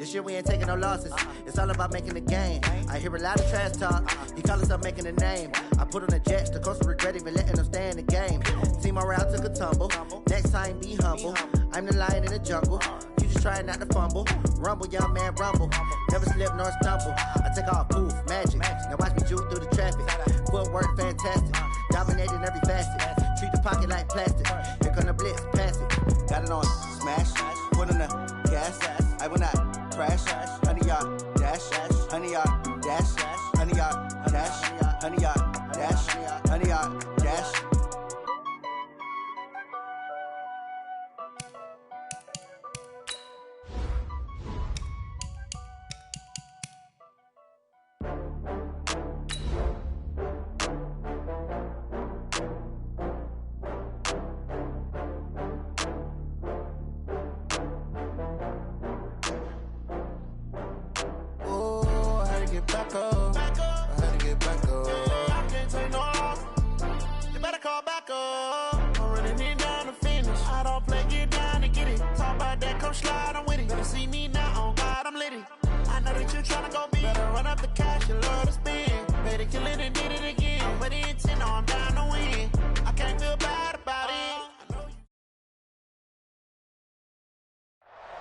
This year we ain't taking no losses. It's all about making the game. I hear a lot of trash talk. He call us up making a name. I put on the Jets, the coast regret even letting them stay in the game. Team morale took a tumble. Next time be humble. I'm the lion in the jungle. You just trying not to fumble. Rumble, young man, rumble. Never slip nor stumble. I take off, poof, magic. Now watch me juke through the traffic. Footwork fantastic. Dominating every facet. Treat the pocket like plastic. Here come the blitz, pass it. Got it on, smash. Put on the gas. I will not crash. 100-yard dash. 100-yard dash. 100-yard dash. 100-yard dash. 100-yard dash.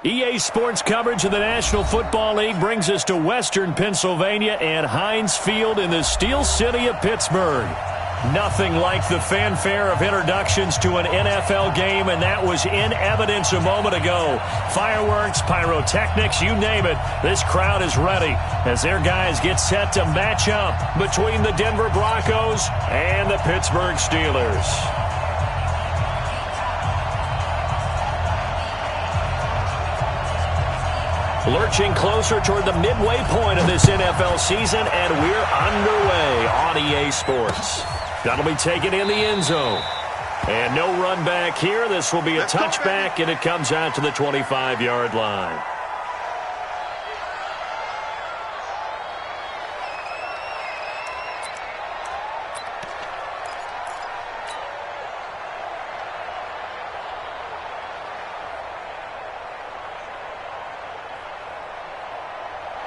EA Sports coverage of the National Football League brings us to Western Pennsylvania and Heinz Field in the Steel City of Pittsburgh. Nothing like the fanfare of introductions to an NFL game, and that was in evidence a moment ago. Fireworks, pyrotechnics, you name it. This crowd is ready as their guys get set to match up between the Denver Broncos and the Pittsburgh Steelers. Lurching closer toward the midway point of this NFL season, and we're underway on EA Sports. That'll be taken in the end zone. And no run back here. This will be a touchback, and it comes out to the 25-yard line.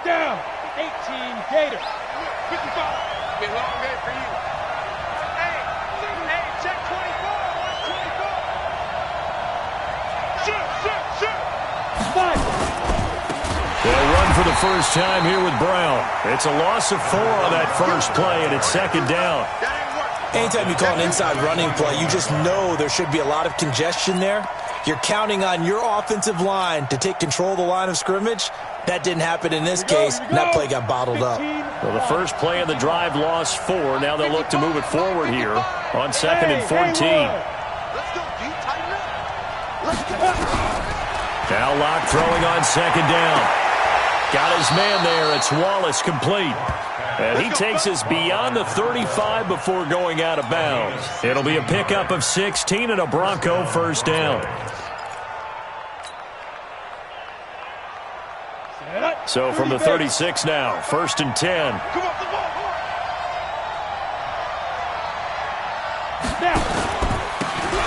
Down, 18 Gators. 55. Been a long day for you. Hey, check 24. Watch 24. Shoot. 5. They'll run for the first time here with Brown. It's a loss of 4 on that first play, and it's second down. Anytime you call an inside running play, you just know there should be a lot of congestion there. You're counting on your offensive line to take control of the line of scrimmage. That didn't happen in this case, and that play got bottled up. Well, the first play of the drive lost 4. Now they'll look to move it forward here on 2nd and 14. Now Locke throwing on 2nd down. Got his man there. It's Wallace complete. And he takes us beyond the 35 before going out of bounds. It'll be a pickup of 16 and a Bronco first down. So from the 36 now, 1st and 10.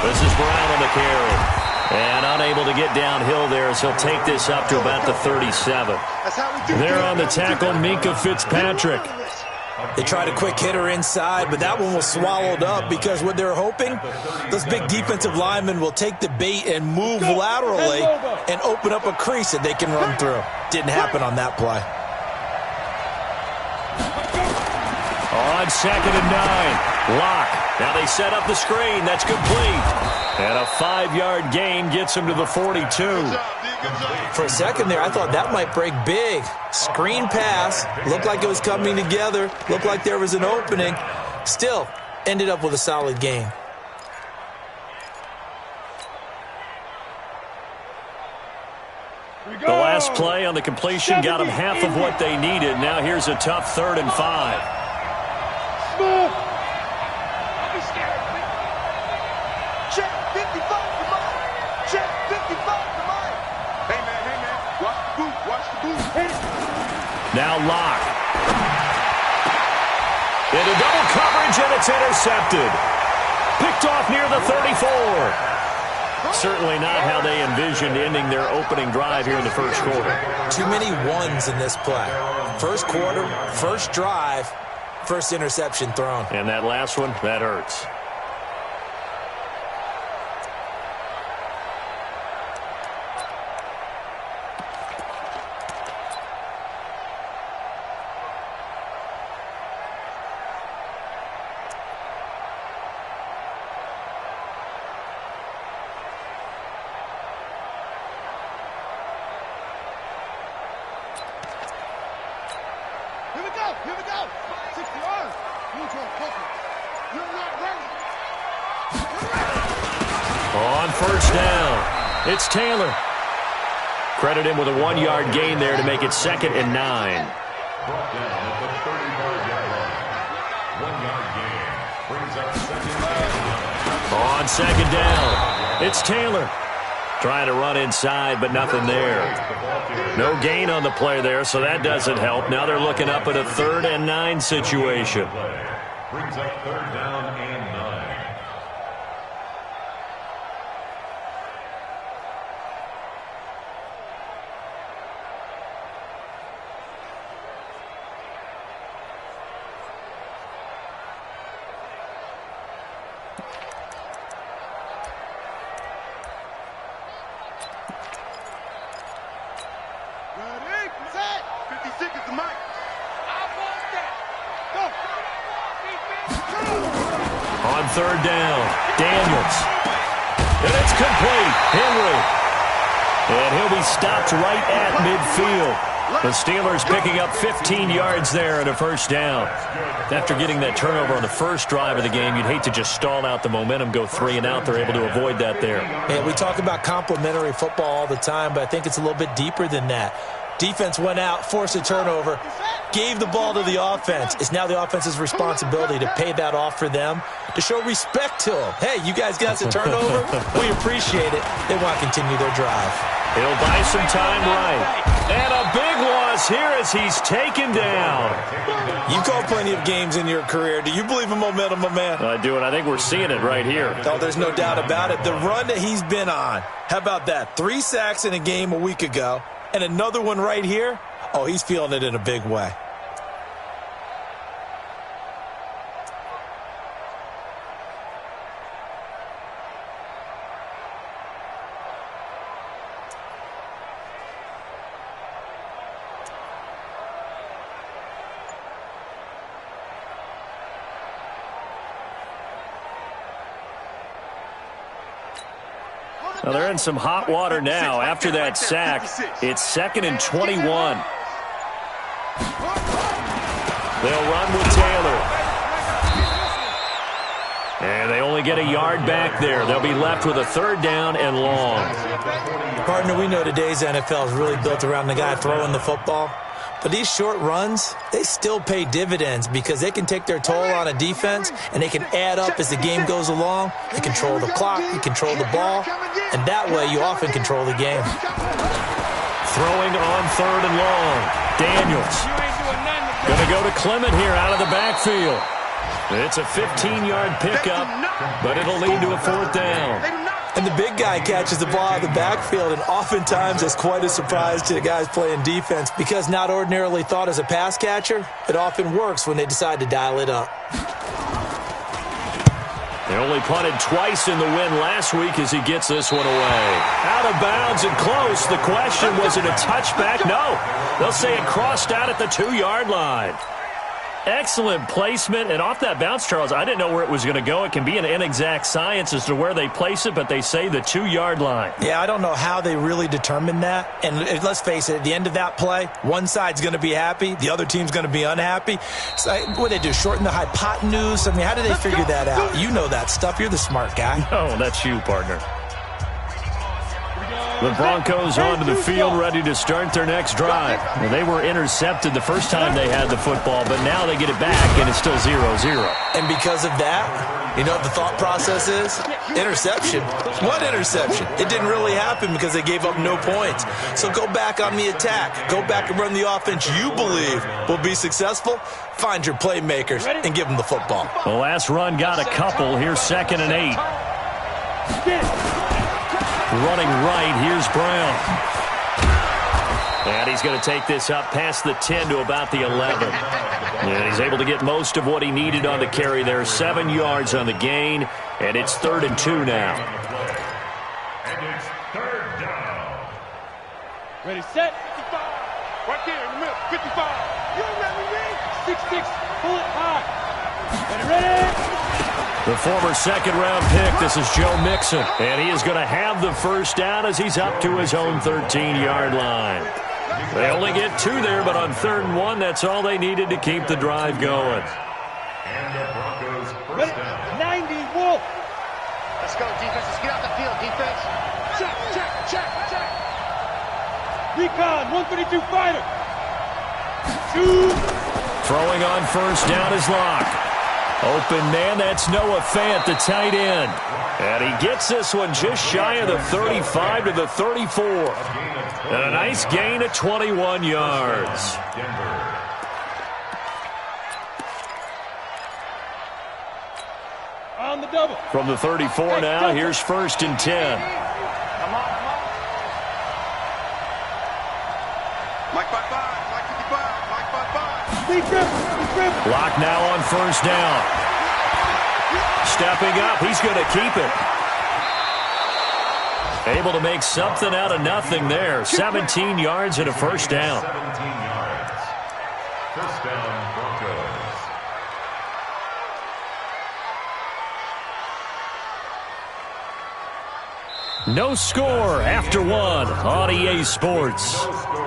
This is Brown on the carry. And unable to get downhill there as he'll take this up to about the 37. There on the tackle, Minka Fitzpatrick. They tried a quick hitter inside, but that one was swallowed up because what they're hoping, those big defensive linemen will take the bait and move laterally and open up a crease that they can run through. Didn't happen on that play. On 2nd and 9, Locke. Now they set up the screen. That's complete. And a 5-yard gain gets him to the 42. For a second there, I thought that might break big. Screen pass. Looked like it was coming together. Looked like there was an opening. Still, ended up with a solid gain. The last play on the completion got them half of what they needed. Now here's a tough 3rd and 5. Check 55 to mine. Check 55 to mine. Hey, man. Watch the boot. Now Locke. Into double coverage, and it's intercepted. Picked off near the 34. Certainly not how they envisioned ending their opening drive here in the first quarter. Too many ones in this play. First quarter, first drive, first interception thrown. And that last one, that hurts. Here we go. 60 yards. Neutral focus. You're not ready. On first down, it's Taylor. Credit him with a 1-yard gain there to make it 2nd and 9. Brought down at the 35-yard line. 1-yard gain brings up 2nd and 9. On 2nd down, it's Taylor. Trying to run inside, but nothing there. No gain on the play there, so that doesn't help. Now they're looking up at a 3rd and 9 situation. Brings up 3rd down and 9. On 3rd down, Daniels. And it's complete. Henry. And he'll be stopped right at midfield. The Steelers picking up 15 yards there and a first down. After getting that turnover on the first drive of the game, you'd hate to just stall out the momentum, go 3 and out. They're able to avoid that there. Yeah, we talk about complementary football all the time, but I think it's a little bit deeper than that. Defense went out, forced a turnover, gave the ball to the offense. It's now the offense's responsibility to pay that off for them, to show respect to them. Hey, you guys got the turnover. We appreciate it. They want to continue their drive. He'll buy some time right. And a big loss here as he's taken down. You've called plenty of games in your career. Do you believe in momentum, my man? I do, and I think we're seeing it right here. Oh, there's no doubt about it. The run that he's been on. How about that? 3 sacks in a game a week ago. And another one right here. Oh, he's feeling it in a big way. Well, they're in some hot water now. After that sack, it's 2nd and 21. They'll run with Taylor. And they only get a yard back there. They'll be left with a 3rd down and long. Partner, we know today's NFL is really built around the guy throwing the football. But these short runs, they still pay dividends because they can take their toll on a defense and they can add up as the game goes along. They control the clock, they control the ball, and that way you often control the game. Throwing on 3rd and long. Daniels. Going to go to Clement here out of the backfield. It's a 15-yard pickup, but it'll lead to a 4th down. And the big guy catches the ball out of the backfield, and oftentimes it's quite a surprise to the guys playing defense because not ordinarily thought as a pass catcher, it often works when they decide to dial it up. They only punted twice in the win last week as he gets this one away. Out of bounds and close. The question, was it a touchback? No. They'll say it crossed out at the 2-yard line. Excellent placement, and off that bounce, Charles, I didn't know where it was going to go. It can be an inexact science as to where they place it, but they say the 2-yard line. Yeah, I don't know how they really determined that. And let's face it, at the end of that play, one side's going to be happy, the other team's going to be unhappy. So, what do they do, shorten the hypotenuse? I mean, how do they figure that out? You know that stuff. You're the smart guy. No, that's you, partner. The Broncos onto the field, ready to start their next drive. Well, they were intercepted the first time they had the football, but now they get it back, and it's still 0-0. And because of that, you know what the thought process is? Interception. What interception? It didn't really happen because they gave up no points. So go back on the attack. Go back and run the offense you believe will be successful. Find your playmakers and give them the football. The last run got a couple. Here's 2nd and 8. Running right, here's Brown. And he's going to take this up past the 10 to about the 11. And he's able to get most of what he needed on the carry there. 7 yards on the gain, and it's 3rd and 2 now. And it's 3rd down. Ready, set. 55. Right there in the middle. 55. You remember me? 6-6, pull it high. Ready. The former second-round pick, this is Joe Mixon. And he is going to have the first down as he's up to his own 13-yard line. They only get 2 there, but on 3rd and 1, that's all they needed to keep the drive going. And the Broncos first down. 90, Wolf. Let's go, defense. Let's get off the field, defense. Check. Recon, 132 fighter. 2. Throwing on first down is Locke. Open man, that's Noah Fant, the tight end. And he gets this one just shy of the 35 to the 34. And a nice gain of 21 yards. On the double. From the 34 now, here's 1st and 10. Come on. Mike 55. Mike 55. Mike 55. Deep grip. Locke now on first down. Stepping up, he's going to keep it. Able to make something out of nothing there. 17 yards and a first down. 17 yards. First down, Broncos. No score after 1 on EA Sports. No score.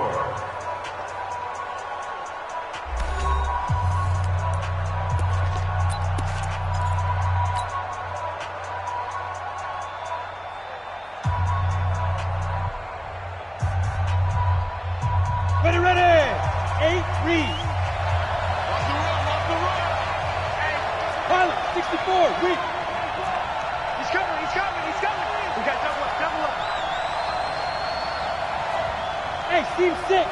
Ready. 8, read. Off the run. Hey. Pilot, 64, read. He's coming. We got double up. Hey, team 6.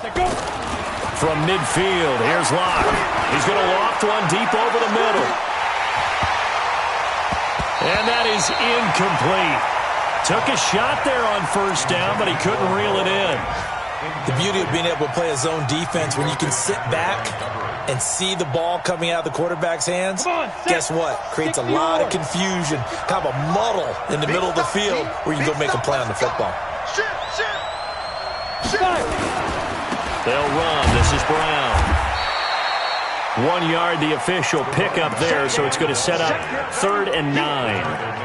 To go. From midfield, here's Locke. He's going to loft one deep over the middle. And that is incomplete. Took a shot there on first down, but he couldn't reel it in. The beauty of being able to play a zone defense when you can sit back and see the ball coming out of the quarterback's hands, guess what? Creates a lot of confusion, kind of a muddle in the middle of the field where you can go make a play on the football. They'll run. This is Brown. 1 yard, the official pickup there, so it's going to set up 3rd and 9.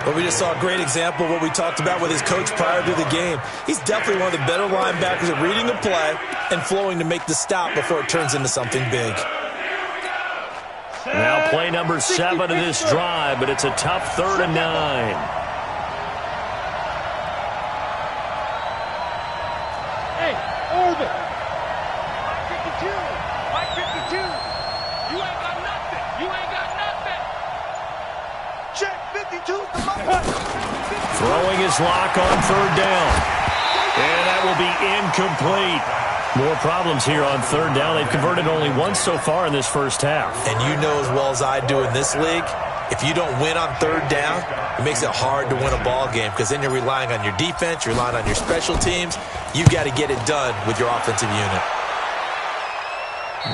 But we just saw a great example of what we talked about with his coach prior to the game. He's definitely one of the better linebackers at reading the play and flowing to make the stop before it turns into something big. Now play number 7 of this drive, but it's a tough 3rd and 9. Hey, orbit. Mike 52. You ain't got nothing. Check 52. Throwing his Lock on 3rd down. And that will be incomplete. More problems here on 3rd down. They've converted only once so far in this first half. And you know as well as I do in this league, if you don't win on 3rd down, it makes it hard to win a ball game because then you're relying on your defense, you're relying on your special teams. You've got to get it done with your offensive unit.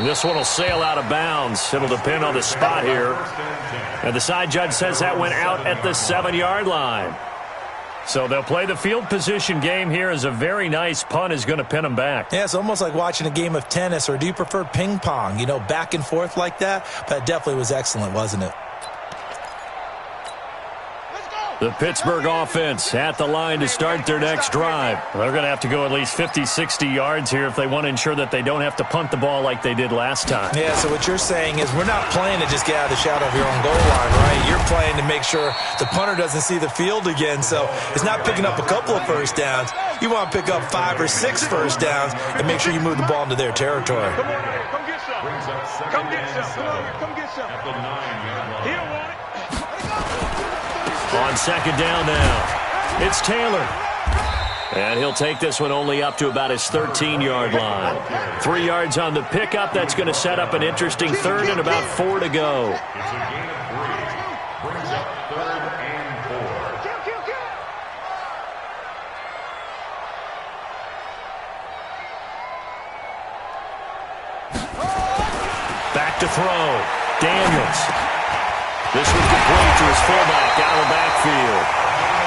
This one will sail out of bounds. It'll depend on the spot here. And the side judge says that went out at the 7-yard line. So they'll play the field position game here as a very nice punt is going to pin them back. Yeah, it's almost like watching a game of tennis, or do you prefer ping pong? You know, back and forth like that? That definitely was excellent, wasn't it? The Pittsburgh offense at the line to start their next drive. They're going to have to go at least 50, 60 yards here if they want to ensure that they don't have to punt the ball like they did last time. Yeah, so what you're saying is we're not playing to just get out of the shadow of your own goal line, right? You're playing to make sure the punter doesn't see the field again. So it's not picking up a couple of first downs. You want to pick up 5 or 6 first downs and make sure you move the ball into their territory. Come on, come get some. Come get some. Come get some. At the 9-yard line. He don't want it. On 2nd down now, it's Taylor. And he'll take this one only up to about his 13-yard line. 3 yards on the pickup. That's going to set up an interesting 3rd and about 4 to go. It's a gain of 3. Brings up 3rd back to throw. Daniels. This was complete to his fullback out of the backfield.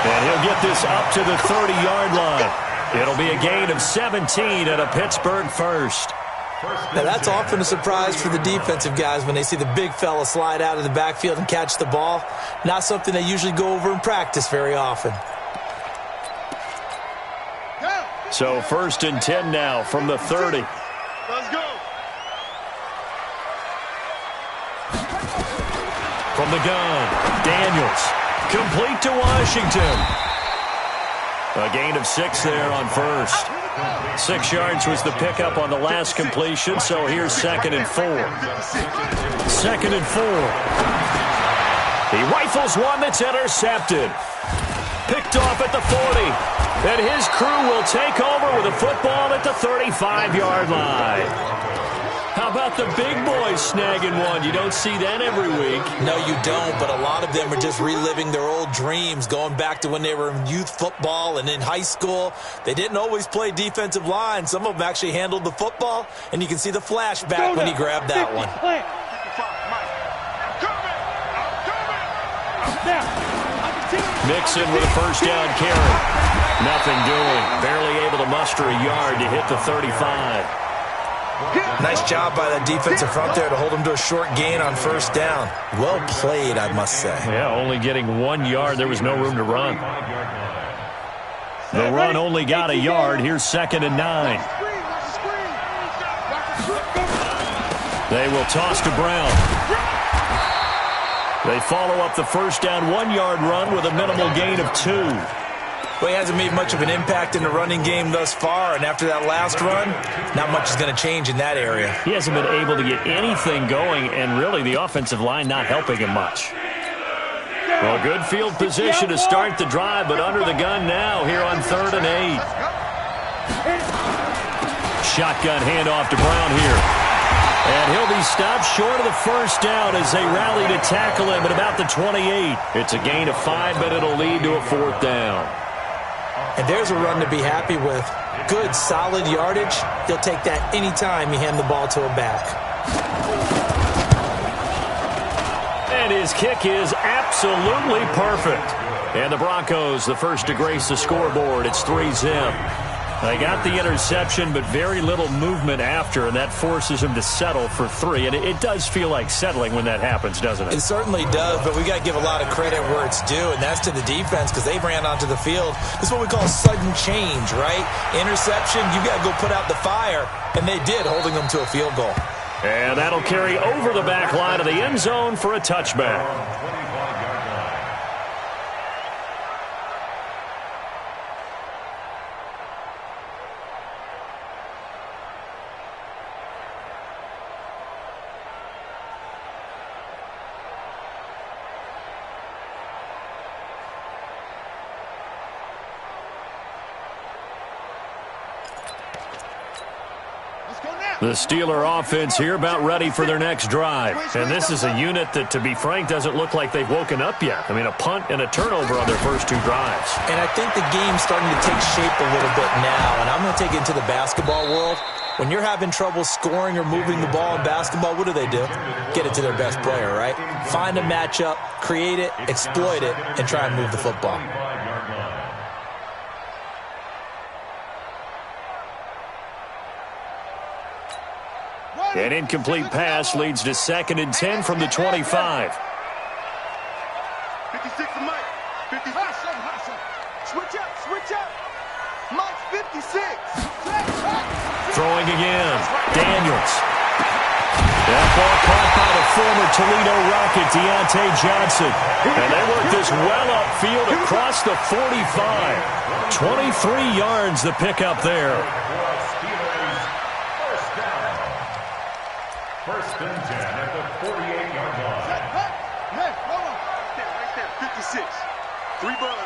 And he'll get this up to the 30-yard line. It'll be a gain of 17 and a Pittsburgh first. Now, that's often a surprise for the defensive guys when they see the big fella slide out of the backfield and catch the ball. Not something they usually go over in practice very often. So 1st and 10 now from the 30. Let's go. From the gun, Daniels. Complete to Washington. A gain of 6 there on first. 6 yards was the pickup on the last completion, so here's 2nd and 4. 2nd and 4. He rifles one that's intercepted. Picked off at the 40. And his crew will take over with a football at the 35-yard line. How about the big boys snagging one? You don't see that every week. No, you don't, but a lot of them are just reliving their old dreams, going back to when they were in youth football and in high school. They didn't always play defensive line. Some of them actually handled the football, and you can see the flashback when he grabbed that one. Mixon with a first down carry. Nothing doing. Barely able to muster a yard to hit the 35. Nice job by the defensive front there to hold him to a short gain on first down. Well played, I must say. Yeah, only getting 1 yard. There was no room to run. The run only got a yard. Here's 2nd and 9. They will toss to Brown. They follow up the first down 1-yard run with a minimal gain of 2. Well, he hasn't made much of an impact in the running game thus far, and after that last run, not much is going to change in that area. He hasn't been able to get anything going, and really the offensive line not helping him much. Well, good field position to start the drive, but under the gun now here on 3rd and 8. Shotgun handoff to Brown here. And he'll be stopped short of the first down as they rally to tackle him at about the 28. It's a gain of 5, but it'll lead to a 4th down. And there's a run to be happy with. Good, solid yardage. He'll take that anytime you hand the ball to a back. And his kick is absolutely perfect. And the Broncos, the first to grace the scoreboard. It's 3-zip. They got the interception, but very little movement after, and that forces him to settle for 3. And it does feel like settling when that happens, doesn't it? It certainly does, but we got to give a lot of credit where it's due, and that's to the defense because they ran onto the field. This is what we call sudden change, right? Interception, you got to go put out the fire, and they did, holding them to a field goal. And that'll carry over the back line of the end zone for a touchback. The Steeler offense here about ready for their next drive. And this is a unit that, to be frank, doesn't look like they've woken up yet. I mean, a punt and a turnover on their first 2 drives. And I think the game's starting to take shape a little bit now. And I'm going to take it into the basketball world. When you're having trouble scoring or moving the ball in basketball, what do? Get it to their best player, right? Find a matchup, create it, exploit it, and try and move the football. An incomplete pass leads to 2nd and 10 from the 25. 56 to Mike. 56. Switch up. Mike's 56. Throwing again. Daniels. That ball caught by the former Toledo Rocket, Deontay Johnson. And they work this well upfield across the 45. 23 yards the pickup there. First and 10 at the 48-yard line. Hey, hold on. Right there, 56. 3 bud.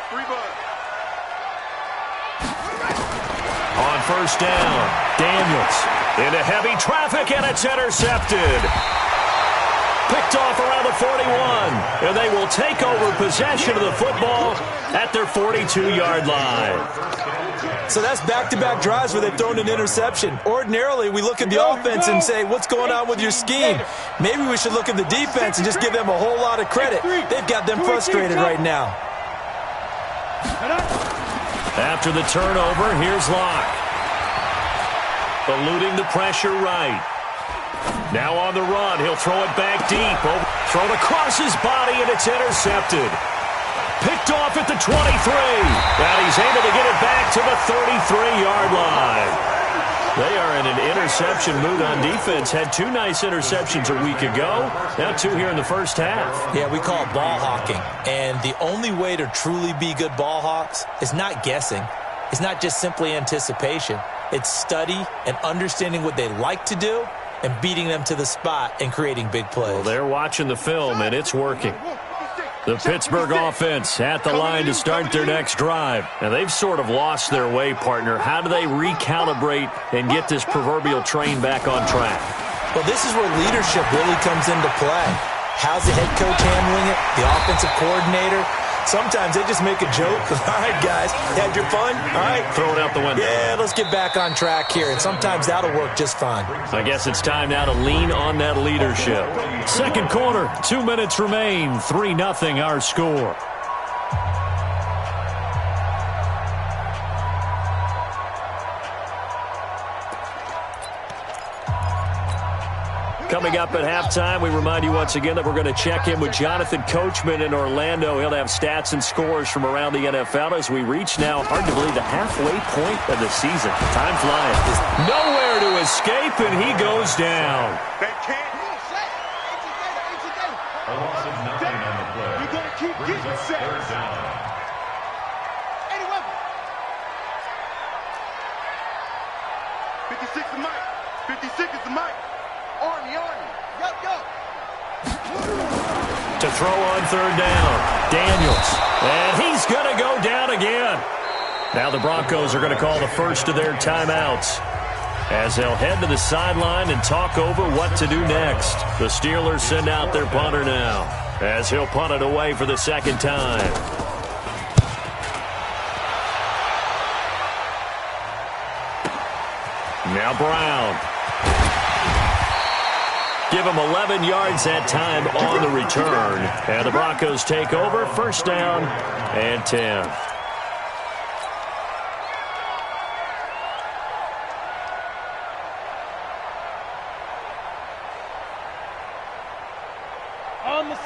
On first down, Daniels into heavy traffic, and it's intercepted. picked off around the 41. And they will take over possession of the football at their 42-yard line. So that's back-to-back drives where they've thrown an interception. Ordinarily, we look at the offense and say, what's going on with your scheme? Maybe we should look at the defense and just give them a whole lot of credit. They've got them frustrated right now. After the turnover, here's Locke. Eluding the pressure right. Now on the run, he'll throw it back deep. Thrown across his body, and it's intercepted. Picked off at the 23. And he's able to get it back to the 33-yard line. They are in an interception mood on defense. Had 2 nice interceptions a week ago. Now 2 here in the first half. Yeah, we call it ball hawking. And the only way to truly be good ball hawks is not guessing. It's not just simply anticipation. It's study and understanding what they like to do and beating them to the spot and creating big plays. Well, they're watching the film, and it's working. The Pittsburgh offense at the line to start their next drive. And they've sort of lost their way, partner. How do they recalibrate and get this proverbial train back on track? Well, this is where leadership really comes into play. How's the head coach handling it? The offensive coordinator? Sometimes they just make a joke. All right, guys, had your fun? All right. Throw it out the window. Yeah, let's get back on track here. And sometimes that'll work just fine. I guess it's time now to lean on that leadership. Second quarter, 2 minutes remain. 3-0 our score. Coming up at halftime, we remind you once again that we're going to check in with Jonathan Coachman in Orlando. He'll have stats and scores from around the NFL as we reach now, hard to believe, the halfway point of the season. Time flying. Nowhere to escape, and he goes down. They can't. A loss of 9 on the play. You're going to keep getting set. Third down. 56 is Mike. 56 is the Mike. Army. Yo. To throw on third down, Daniels. And he's going to go down again. Now the Broncos are going to call the first of their timeouts as they'll head to the sideline and talk over what to do next. The Steelers send out their punter now as he'll punt it away for the second time. Now Brown. Give him 11 yards that time on the return. And the Broncos take over. First down and 10.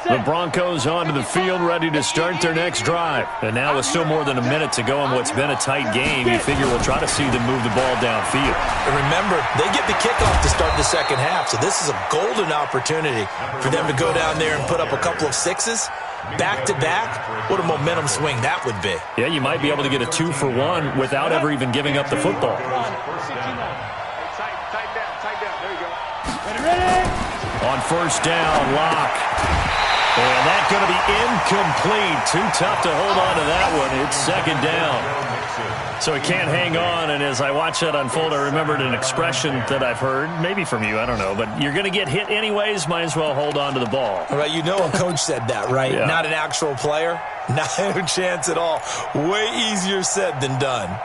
The Broncos onto the field, ready to start their next drive. And now with still more than a minute to go in what's been a tight game, you figure we'll try to see them move the ball downfield. And remember, they get the kickoff to start the second half, so this is a golden opportunity for them to go down there and put up a couple of sixes. Back-to-back, what a momentum swing that would be. Yeah, you might be able to get a 2-for-1 without ever even giving up the football. Tighten down. There you go. Ready? On first down, Locke. And that's going to be incomplete. Too tough to hold on to that one. It's second down. So he can't hang on, and as I watch that unfold, I remembered an expression that I've heard, maybe from you, I don't know, but you're going to get hit anyways, might as well hold on to the ball. All right, you know a coach said that, right? Yeah. Not an actual player. No chance at all. Way easier said than done.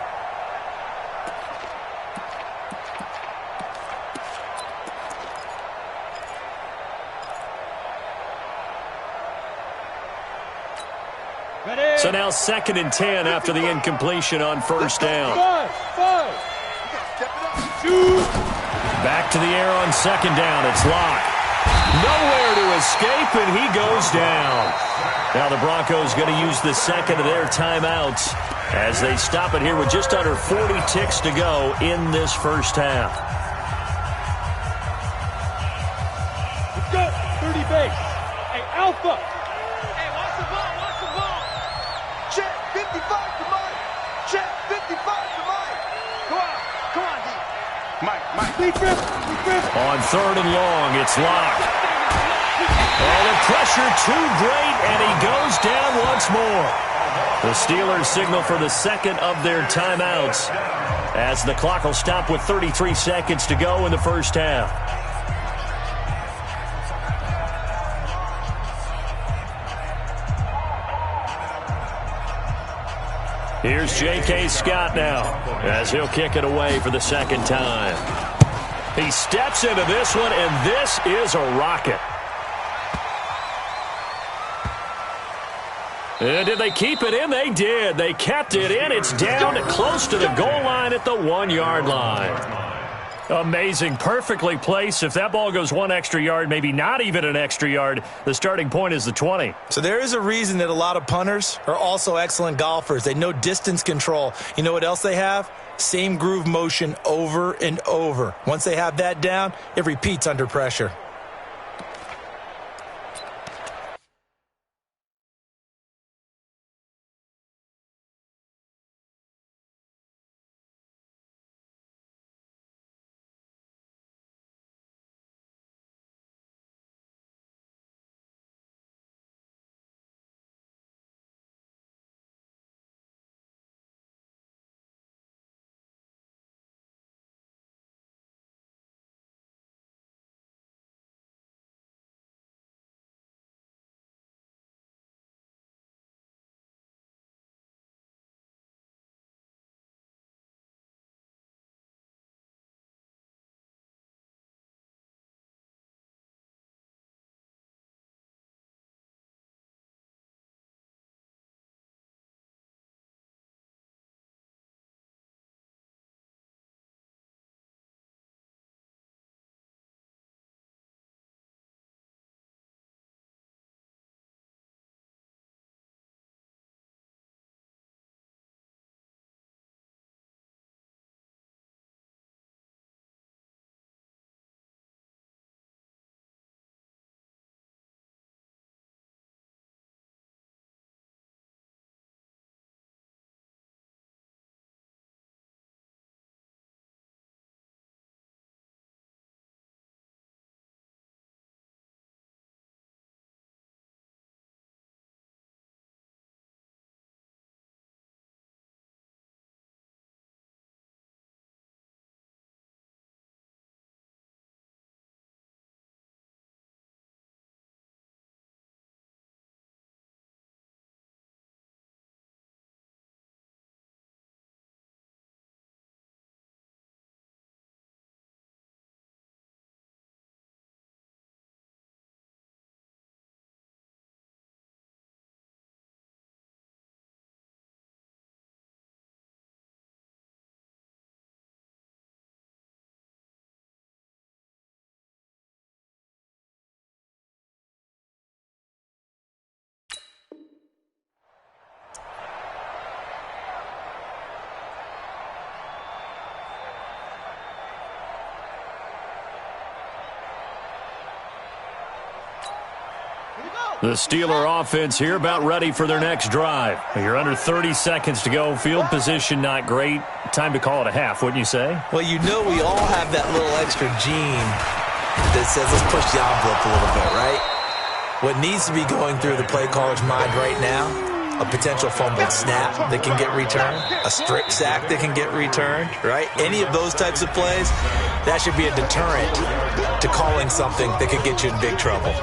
So now 2nd and 10 after the incompletion on first down. Five. Back to the air on second down. It's Locke. Nowhere to escape, and he goes down. Now the Broncos going to use the second of their timeouts as they stop it here with just under 40 ticks to go in this first half. Let's go. 30 base. Hey, Alpha. Hey, watch the ball. Check 55 to Mike. Check 55 to Mike. Come on, D. Mike. Deep grip. On third and long, it's Locke. Oh, the pressure too great, and he goes down once more. The Steelers signal for the second of their timeouts as the clock will stop with 33 seconds to go in the first half. Here's J.K. Scott now as he'll kick it away for the second time. He steps into this one, and this is a rocket. And did they keep it in? They did. They kept it in. It's down close to the goal line at the 1-yard line. Amazing. Perfectly placed. If that ball goes one extra yard, maybe not even an extra yard, the starting point is the 20. So there is a reason that a lot of punters are also excellent golfers. They know distance control. You know what else they have? Same groove motion over and over. Once they have that down, it repeats under pressure. The Steeler offense here about ready for their next drive. You're under 30 seconds to go. Field position not great. Time to call it a half, wouldn't you say? Well, you know we all have that little extra gene that says let's push the envelope a little bit, right? What needs to be going through the play caller's mind right now, a potential fumbled snap that can get returned, a strip sack that can get returned, right? Any of those types of plays, that should be a deterrent to calling something that could get you in big trouble.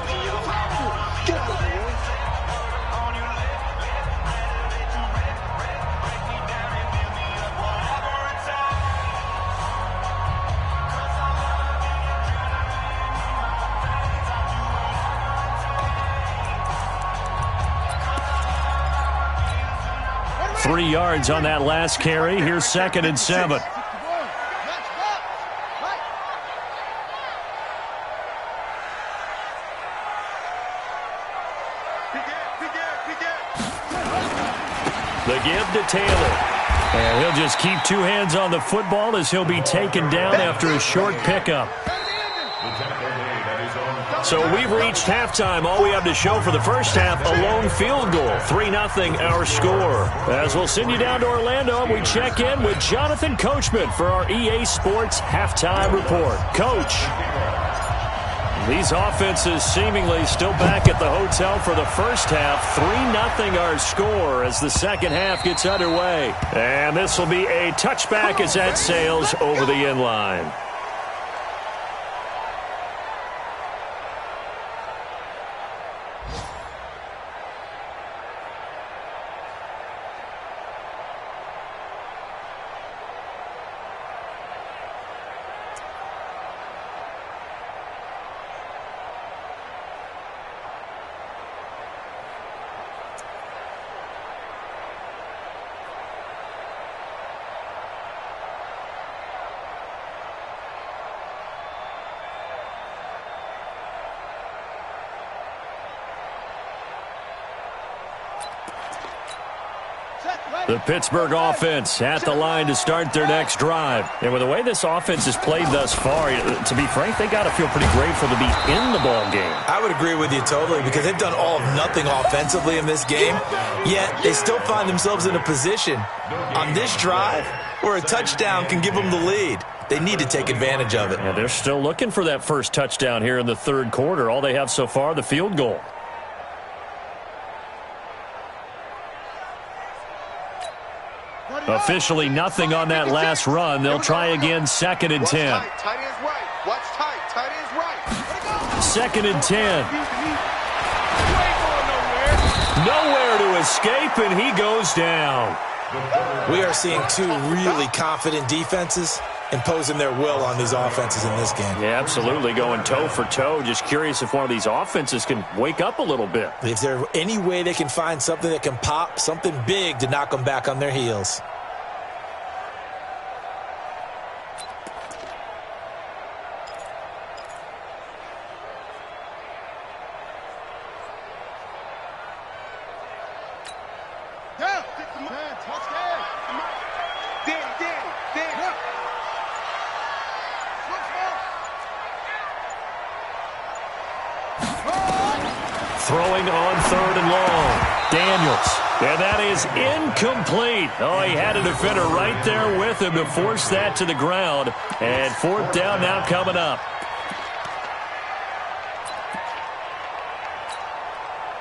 Three yards on that last carry. Here's 2nd and 7. The give to Taylor. And he'll just keep two hands on the football as he'll be taken down after a short pickup. So we've reached halftime. All we have to show for the first half, a lone field goal. 3-0 our score. As we'll send you down to Orlando, we check in with Jonathan Coachman for our EA Sports Halftime Report. Coach, these offenses seemingly still back at the hotel for the first half. 3-0 our score as the second half gets underway. And this will be a touchback as that sails over the end line. The Pittsburgh offense at the line to start their next drive. And with the way this offense has played thus far, to be frank, they got to feel pretty grateful to be in the ball game. I would agree with you totally because they've done all of nothing offensively in this game, yet they still find themselves in a position on this drive where a touchdown can give them the lead. They need to take advantage of it. And they're still looking for that first touchdown here in the third quarter. All they have so far, the field goal. Officially nothing on that last run. They'll try again, 2nd and 10. Tight end's right. Watch tight. Tight end's right. 2nd and 10. Nowhere to escape, and he goes down. We are seeing two really confident defenses imposing their will on these offenses in this game. Yeah, absolutely, going toe for toe. Just curious if one of these offenses can wake up a little bit. If there's any way they can find something that can pop, something big to knock them back on their heels. Throwing on 3rd and long. Daniels. And that is incomplete. Oh, he had a defender right there with him to force that to the ground. And 4th down now coming up.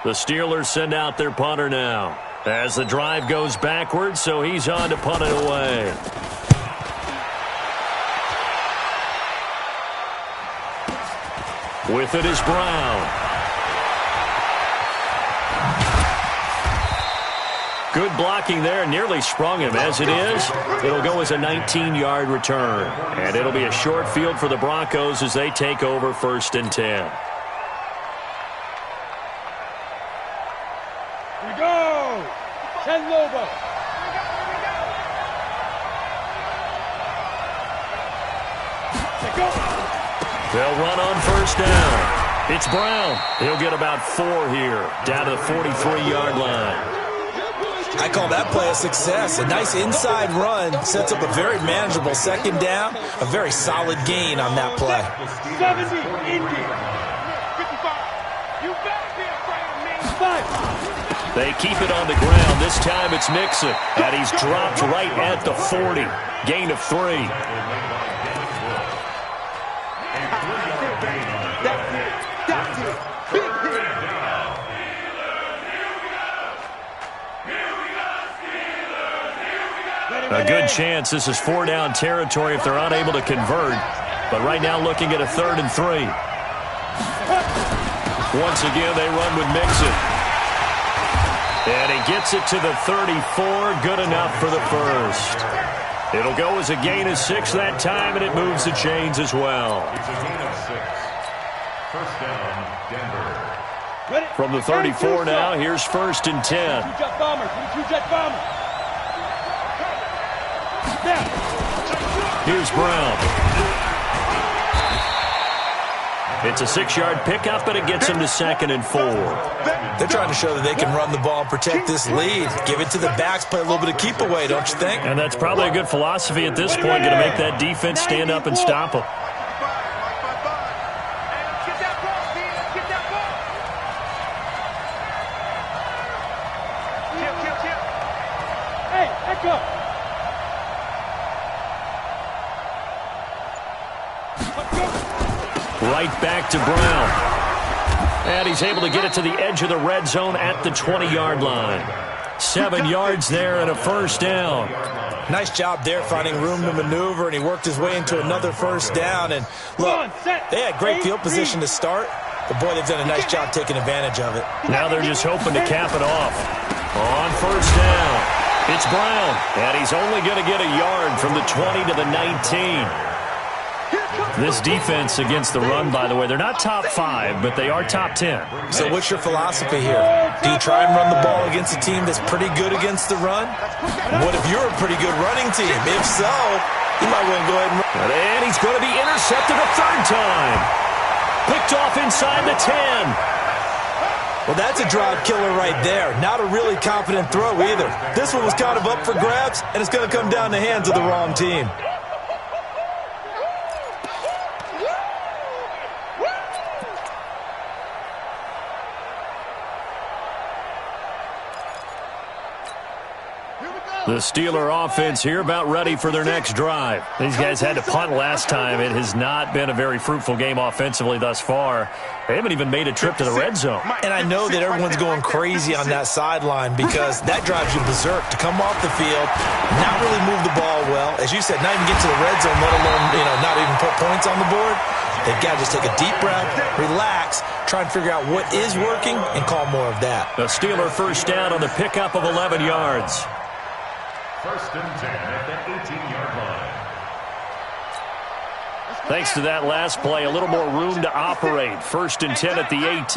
The Steelers send out their punter now. As the drive goes backwards, so he's on to punt it away. With it is Brown. Good blocking there, nearly sprung him. As it is, it'll go as a 19-yard return. And it'll be a short field for the Broncos as they take over 1st and 10. Here we go. 10 Lobo. They'll run on 1st down. It's Brown. He'll get about 4 here, down to the 43-yard line. I call that play a success. A nice inside run sets up a very manageable 2nd down. A very solid gain on that play. 70 Indians. 55. You better be afraid of me. 5. They keep it on the ground. This time it's Mixon. And he's dropped right at the 40. Gain of 3. A good chance this is 4-down territory if they're unable to convert. But right now looking at a 3rd and 3. Once again, they run with Mixon. And he gets it to the 34. Good enough for the first. It'll go as a gain of 6 that time, and it moves the chains as well. It's a gain of 6. 1st down, Denver. From the 34 now, here's 1st and 10. 2-jet bombers. 2-jet bombers. Here's Brown. It's a 6-yard pickup, but it gets him to 2nd and 4. They're trying to show that they can run the ball and protect this lead. Give it to the backs, play a little bit of keep away, don't you think? And that's probably a good philosophy at this point, going to make that defense stand up and stop them. Hey, echo. Right back to Brown. And he's able to get it to the edge of the red zone at the 20-yard line. 7 yards there and a 1st down. Nice job there finding room to maneuver, and he worked his way into another 1st down. And look, they had great field position to start, but boy, they've done a nice job taking advantage of it. Now they're just hoping to cap it off. On 1st down, it's Brown, and he's only going to get a yard from the 20 to the 19. This defense against the run, by the way, they're not top 5, but they are top 10. So what's your philosophy here? Do you try and run the ball against a team that's pretty good against the run? What if you're a pretty good running team? If so, you might want to go ahead and run. And he's going to be intercepted a 3rd time. Picked off inside the 10. Well, that's a drive killer right there. Not a really confident throw either. This one was kind of up for grabs, and it's going to come down the hands of the wrong team. The Steeler offense here about ready for their next drive. These guys had to punt last time. It has not been a very fruitful game offensively thus far. They haven't even made a trip to the red zone. And I know that everyone's going crazy on that sideline because that drives you berserk to come off the field, not really move the ball well. As you said, not even get to the red zone, let alone, not even put points on the board. They've got to just take a deep breath, relax, try and figure out what is working, and call more of that. The Steeler first down on the pickup of 11 yards. First and 10 at the 18-yard line. Thanks to that last play, a little more room to operate. First and 10 at the 18. 6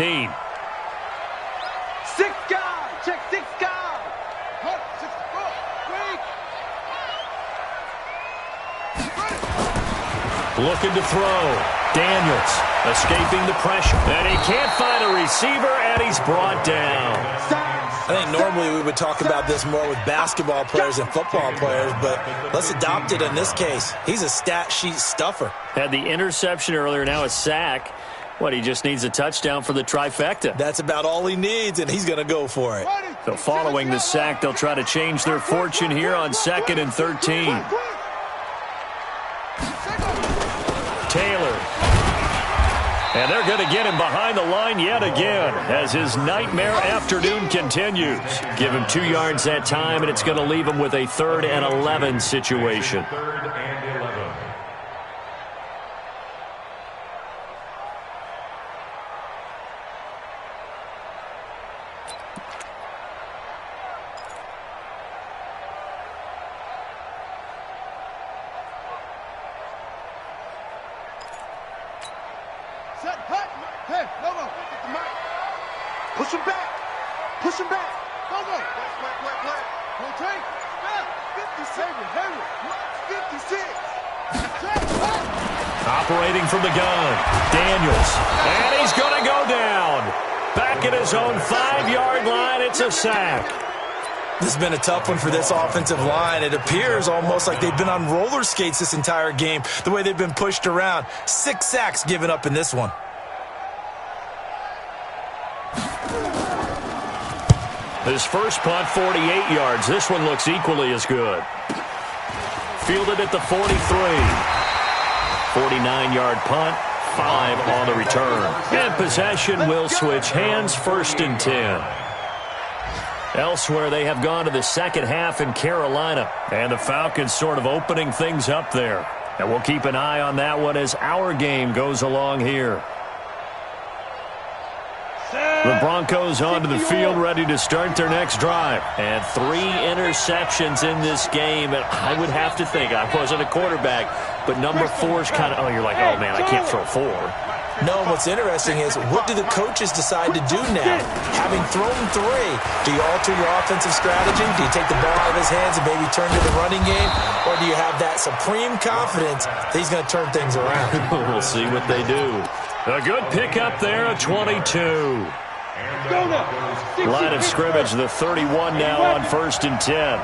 guys. Check 6 guys. 64. Looking to throw. Daniels escaping the pressure. And he can't find a receiver, and he's brought down. I think normally we would talk about this more with basketball players and football players, but let's adopt it in this case. He's a stat sheet stuffer. Had the interception earlier, now a sack. He just needs a touchdown for the trifecta. That's about all he needs, and he's going to go for it. So following the sack, they'll try to change their fortune here on 2nd and 13. Taylor. And they're going to get him behind the line yet again as his nightmare afternoon continues. Give him 2 yards that time, and it's going to leave him with a 3rd and 11 situation. 3rd and 11. Hey, no. Push him back. Push him back. Go. Play. Don't take. 57. 56. Operating from the gun. Daniels. And he's going to go down. Back at his own 5-yard line. It's a sack. This has been a tough one for this offensive line. It appears almost like they've been on roller skates this entire game, the way they've been pushed around. 6 sacks given up in this one. His first punt, 48 yards. This one looks equally as good. Fielded at the 43. 49-yard punt, 5 on the return. And possession will switch hands, 1st and 10. Elsewhere, they have gone to the second half in Carolina. And the Falcons sort of opening things up there. And we'll keep an eye on that one as our game goes along here. The Broncos onto the field, ready to start their next drive. And 3 interceptions in this game. And I would have to think, I wasn't a quarterback, but number 4 is kind of, you're like, oh, man, I can't throw 4. No, what's interesting is what do the coaches decide to do now? Having thrown 3, do you alter your offensive strategy? Do you take the ball out of his hands and maybe turn to the running game? Or do you have that supreme confidence that he's going to turn things around? We'll see what they do. A good pickup there, a 22. Line of scrimmage, the 31 now on 1st and 10.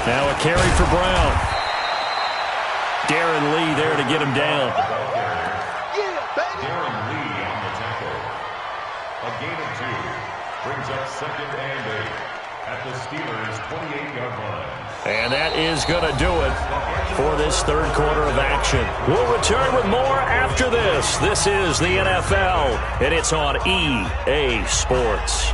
Now a carry for Brown. Darren Lee there to get him down. Darren Lee on the tackle. A gain of 2 brings up 2nd and 8 at the Steelers' 28-yard line. And that is going to do it for this 3rd quarter of action. We'll return with more after this. This is the NFL, and it's on EA Sports.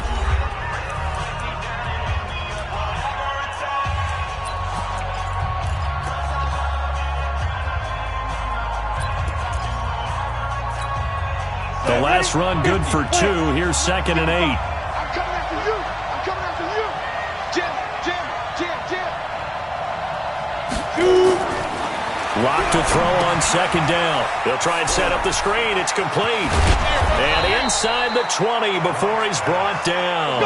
The last run good for 2. Here's 2nd and 8. I'm coming after you. Jim. Locked to throw on 2nd down. They'll try and set up the screen. It's complete. And inside the 20 before he's brought down.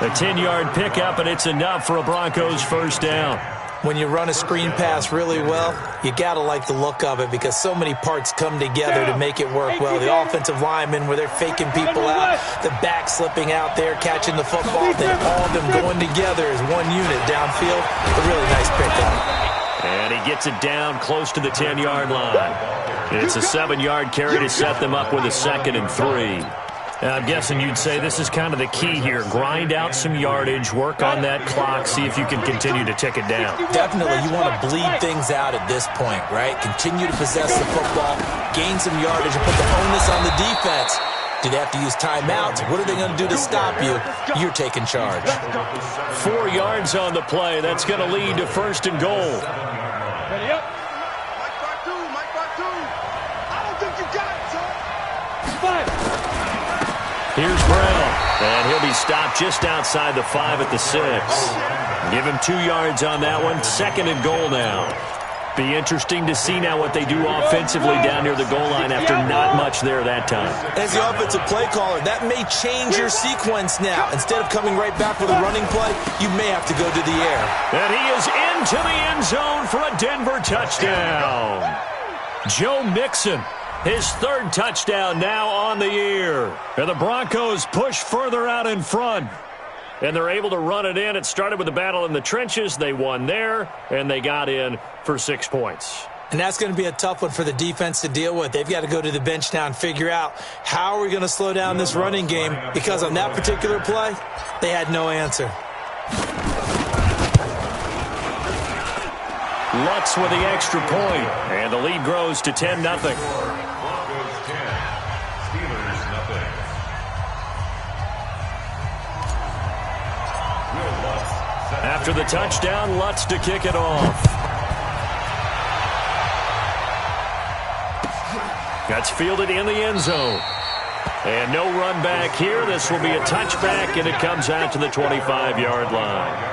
A 10-yard pickup, and it's enough for a Broncos 1st down. When you run a screen pass really well, you got to like the look of it because so many parts come together to make it work well. The offensive linemen where they're faking people out, the back slipping out there, catching the football, then all of them going together as one unit downfield. A really nice pickup. And he gets it down close to the 10-yard line. It's a 7-yard carry to set them up with a 2nd and 3. I'm guessing you'd say this is kind of the key here. Grind out some yardage, work on that clock, see if you can continue to tick it down. Definitely, you want to bleed things out at this point, right? Continue to possess the football, gain some yardage, and put the onus on the defense. Do they have to use timeouts? What are they going to do to stop you? You're taking charge. 4 yards on the play. That's going to lead to 1st and goal. Ready up. Mike Bartu. I don't think you got it, son. 5. Here's Brown, and he'll be stopped just outside the 5 at the 6. Give him 2 yards on that one. 2nd and goal now. Be interesting to see now what they do offensively down near the goal line after not much there that time. As the offensive play caller, that may change your sequence now. Instead of coming right back with a running play, you may have to go to the air. And he is into the end zone for a Denver touchdown. Joe Mixon. His 3rd touchdown now on the year. And the Broncos push further out in front. And they're able to run it in. It started with a battle in the trenches. They won there, and they got in for 6 points. And that's going to be a tough one for the defense to deal with. They've got to go to the bench now and figure out how are we going to slow down this running game, because on that particular play, they had no answer. Lutz with the extra point, and the lead grows to 10-0. After the touchdown, Lutz to kick it off. That's fielded in the end zone. And no run back here. This will be a touchback, and it comes out to the 25-yard line.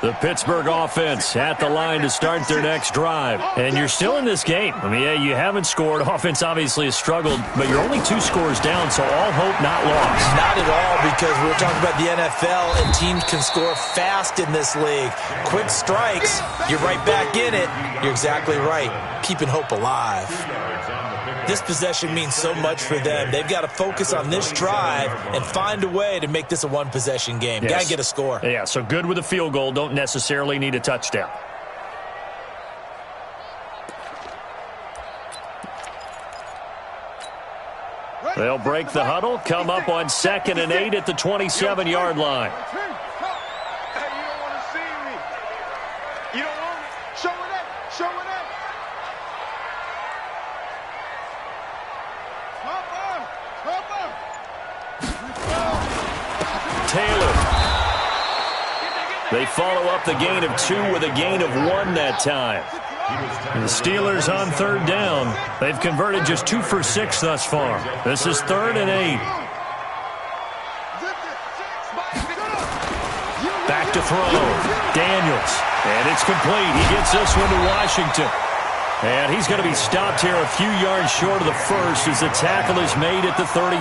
The Pittsburgh offense at the line to start their next drive. And you're still in this game. I mean, yeah, you haven't scored. Offense obviously has struggled, but you're only 2 scores down, so all hope not lost. Not at all, because we're talking about the NFL, and teams can score fast in this league. Quick strikes, you're right back in it. You're exactly right. Keeping hope alive. This possession means so much for them. They've got to focus on this drive and find a way to make this a one-possession game. Yes. Got to get a score. Yeah, so good with a field goal. Don't necessarily need a touchdown. They'll break the huddle, come up on 2nd and 8 at the 27-yard line. Hey, you don't want to see me. You don't want me. Show it up. Show it up. Taylor. They follow up the gain of 2 with a gain of 1 that time. And the Steelers on 3rd down. They've converted just 2 for 6 thus far. This is 3rd and 8. Back to throw. Daniels. And it's complete. He gets this one to Washington. And he's going to be stopped here a few yards short of the first as the tackle is made at the 33.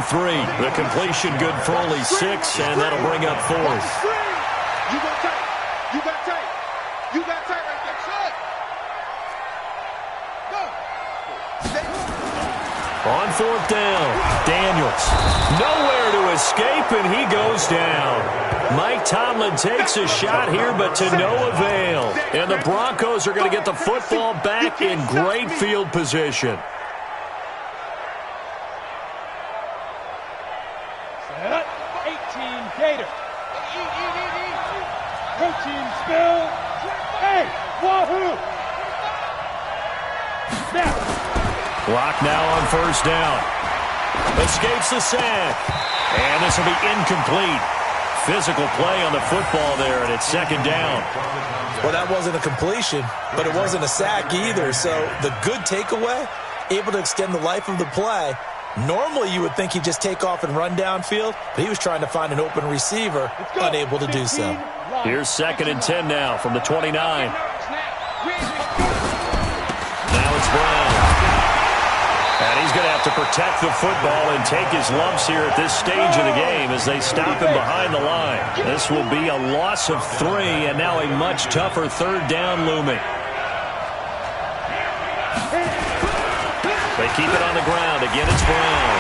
The completion good for only 6, and that'll bring up 4th. You got tight. You got tight. You got tight right there. Go. On 4th down, Daniels. Nowhere to escape, and he goes down. Mike Tomlin takes a shot here, but to no avail. And the Broncos are going to get the football back in great field position. Set. 18 Gator. Protein spill. Hey, wahoo! Snap. Clock now on 1st down. Escapes the sack. And this will be incomplete. Physical play on the football there, and it's 2nd down. Well, that wasn't a completion, but it wasn't a sack either. So the good takeaway, able to extend the life of the play. Normally you would think he'd just take off and run downfield, but he was trying to find an open receiver, unable to do so. Here's 2nd and 10 now from the 29. to protect the football and take his lumps here at this stage of the game as they stop him behind the line. This will be a loss of 3, and now a much tougher third down looming. They keep it on the ground. Again, it's Brown.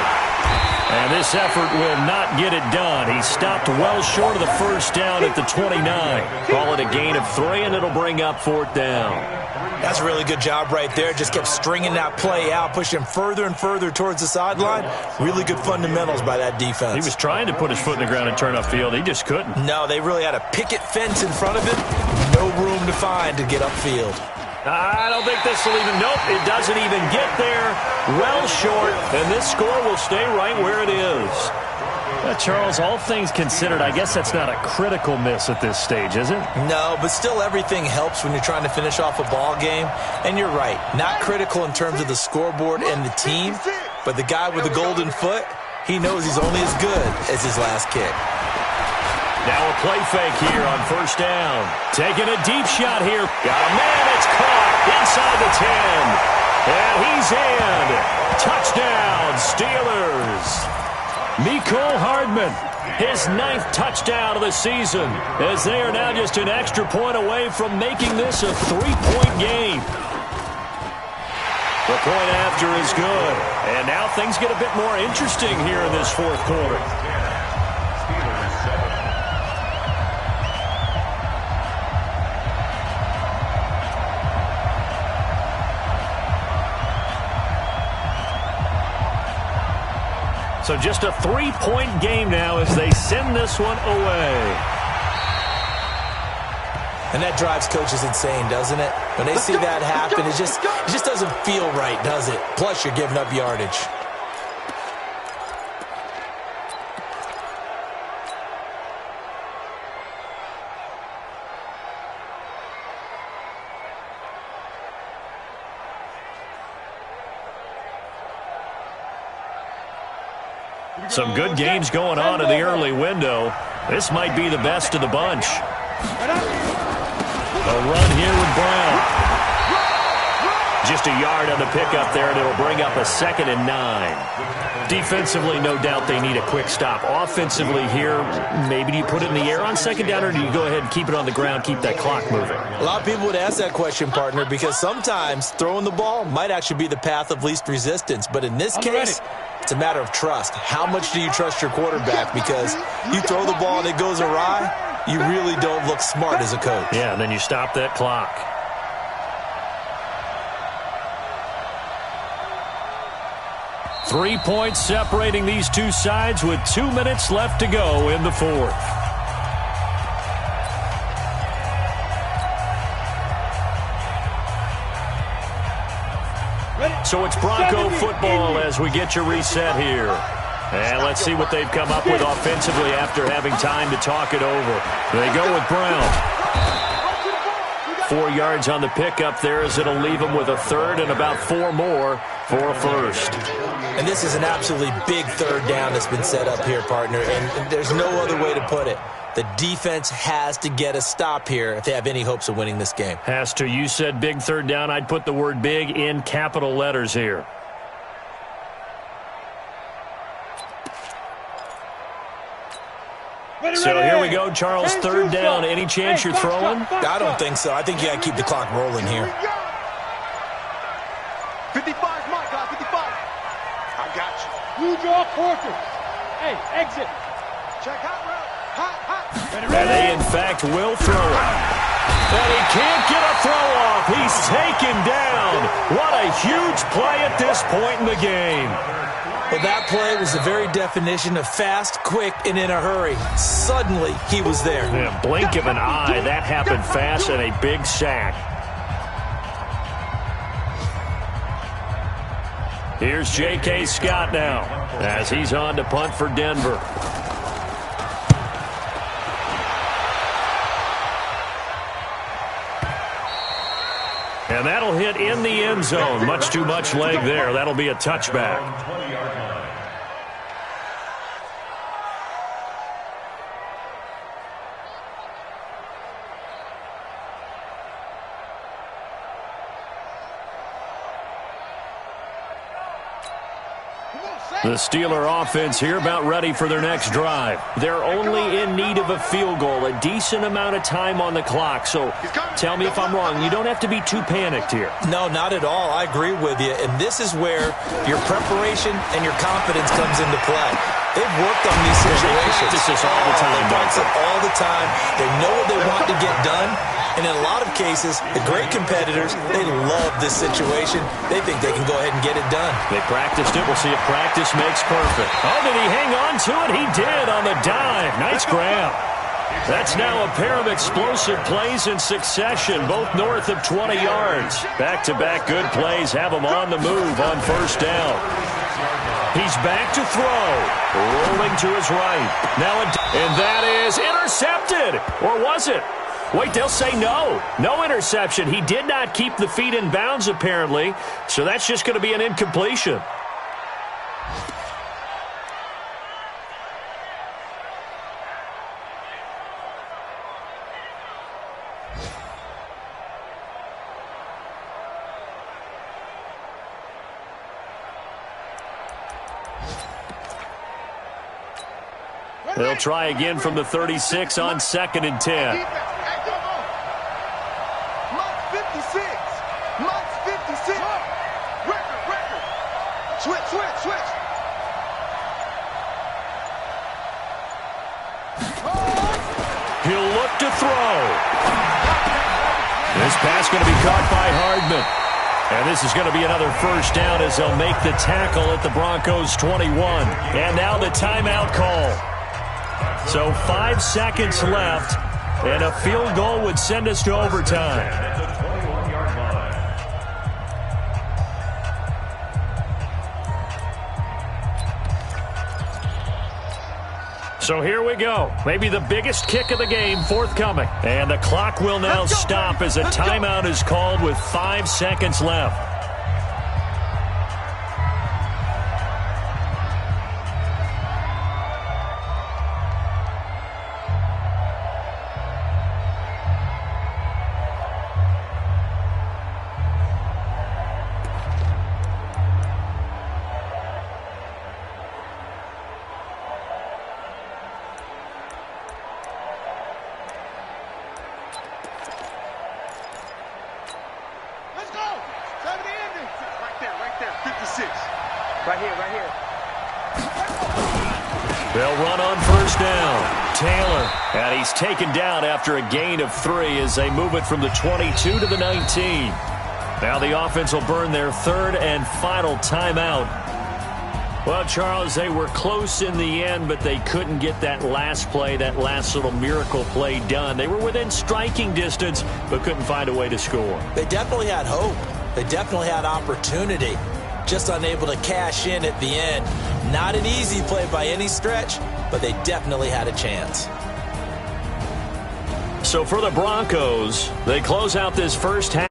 And this effort will not get it done. He stopped well short of the first down at the 29. Call it a gain of 3, and it'll bring up 4th down. That's a really good job right there. Just kept stringing that play out, pushing him further and further towards the sideline. Really good fundamentals by that defense. He was trying to put his foot in the ground and turn upfield. He just couldn't. No, they really had a picket fence in front of him. No room to find to get upfield. I don't think this will even, nope, it doesn't even get there. Well short, and this score will stay right where it is. Charles, all things considered, I guess that's not a critical miss at this stage, is it? No, but still everything helps when you're trying to finish off a ball game. And you're right, not critical in terms of the scoreboard and the team, but the guy with the golden foot, he knows he's only as good as his last kick. Now a play fake here on first down. Taking a deep shot here. Got a man, it's caught inside the 10. And he's in. Touchdown, Steelers. Mecole Hardman, his 9th touchdown of the season, as they are now just an extra point away from making this a 3-point game. The point after is good. And now things get a bit more interesting here in this 4th quarter. So just a 3-point game now as they send this one away. And that drives coaches insane, doesn't it? When they see that happen, it just doesn't feel right, does it? Plus, you're giving up yardage. Some good games going on in the early window. This might be the best of the bunch. A run here with Brown. Just a yard on the pickup there, and it'll bring up a 2nd and 9. Defensively, no doubt they need a quick stop. Offensively here, maybe do you put it in the air on 2nd down, or do you go ahead and keep it on the ground, keep that clock moving? A lot of people would ask that question, partner, because sometimes throwing the ball might actually be the path of least resistance. But in this case, it's a matter of trust. How much do you trust your quarterback? Because you throw the ball and it goes awry, you really don't look smart as a coach. Yeah, and then you stop that clock. Three points separating these two sides with 2 minutes left to go in the 4th. So it's Bronco football as we get your reset here. And let's see what they've come up with offensively after having time to talk it over. They go with Brown. 4 yards on the pickup there as it'll leave them with a 3rd and about 4 more for a 1st. And this is an absolutely big 3rd down that's been set up here, partner. And there's no other way to put it. The defense has to get a stop here if they have any hopes of winning this game. Has to. You said big 3rd down. I'd put the word big in capital letters here. So here we go, Charles, 3rd down. Any chance you're throwing? I don't think so. I think you got to keep the clock rolling here. 55 is my guy, 55. I got you. You draw quarters. Hey, exit. Check hot route. Hot. And they, in fact, will throw it. And he can't get a throw off. He's taken down. What a huge play at this point in the game. Well, that play was the very definition of fast, quick, and in a hurry. Suddenly, he was there. Yeah, blink of an eye. That happened fast and a big sack. Here's J.K. Scott now as he's on to punt for Denver. And that'll hit in the end zone. Much too much leg there. That'll be a touchback. The Steeler offense here about ready for their next drive. They're only in need of a field goal, a decent amount of time on the clock. So tell me if I'm wrong. You don't have to be too panicked here. No, not at all. I agree with you. And this is where your preparation and your confidence comes into play. They've worked on these situations. They practice this all the time. They practice it all the time. They know what they want to get done. And in a lot of cases, the great competitors, they love this situation. They think they can go ahead and get it done. They practiced it. We'll see if practice makes perfect. Oh, did he hang on to it? He did on the dive. Nice grab. That's now a pair of explosive plays in succession, both north of 20 yards. Back-to-back good plays have him on the move on first down. He's back to throw. Rolling to his right. And that is intercepted. Or was it? Wait, they'll say no. No interception. He did not keep the feet in bounds, apparently. So that's just going to be an incompletion. They'll try again from the 36 on 2nd and 10. Switch. He'll look to throw. This pass going to be caught by Hardman. And this is going to be another first down as they'll make the tackle at the Broncos 21. And now the timeout call. So 5 seconds left, and a field goal would send us to overtime. So here we go. Maybe the biggest kick of the game forthcoming. And the clock will now stop as a timeout is called with 5 seconds left. Right here. They'll run on first down. Taylor, and he's taken down after a gain of 3 as they move it from the 22 to the 19. Now the offense will burn their 3rd and final timeout. Well, Charles, they were close in the end, but they couldn't get that last play, that last little miracle play done. They were within striking distance, but couldn't find a way to score. They definitely had hope. They definitely had opportunity. Just unable to cash in at the end. Not an easy play by any stretch, but they definitely had a chance. So for the Broncos, they close out this first half.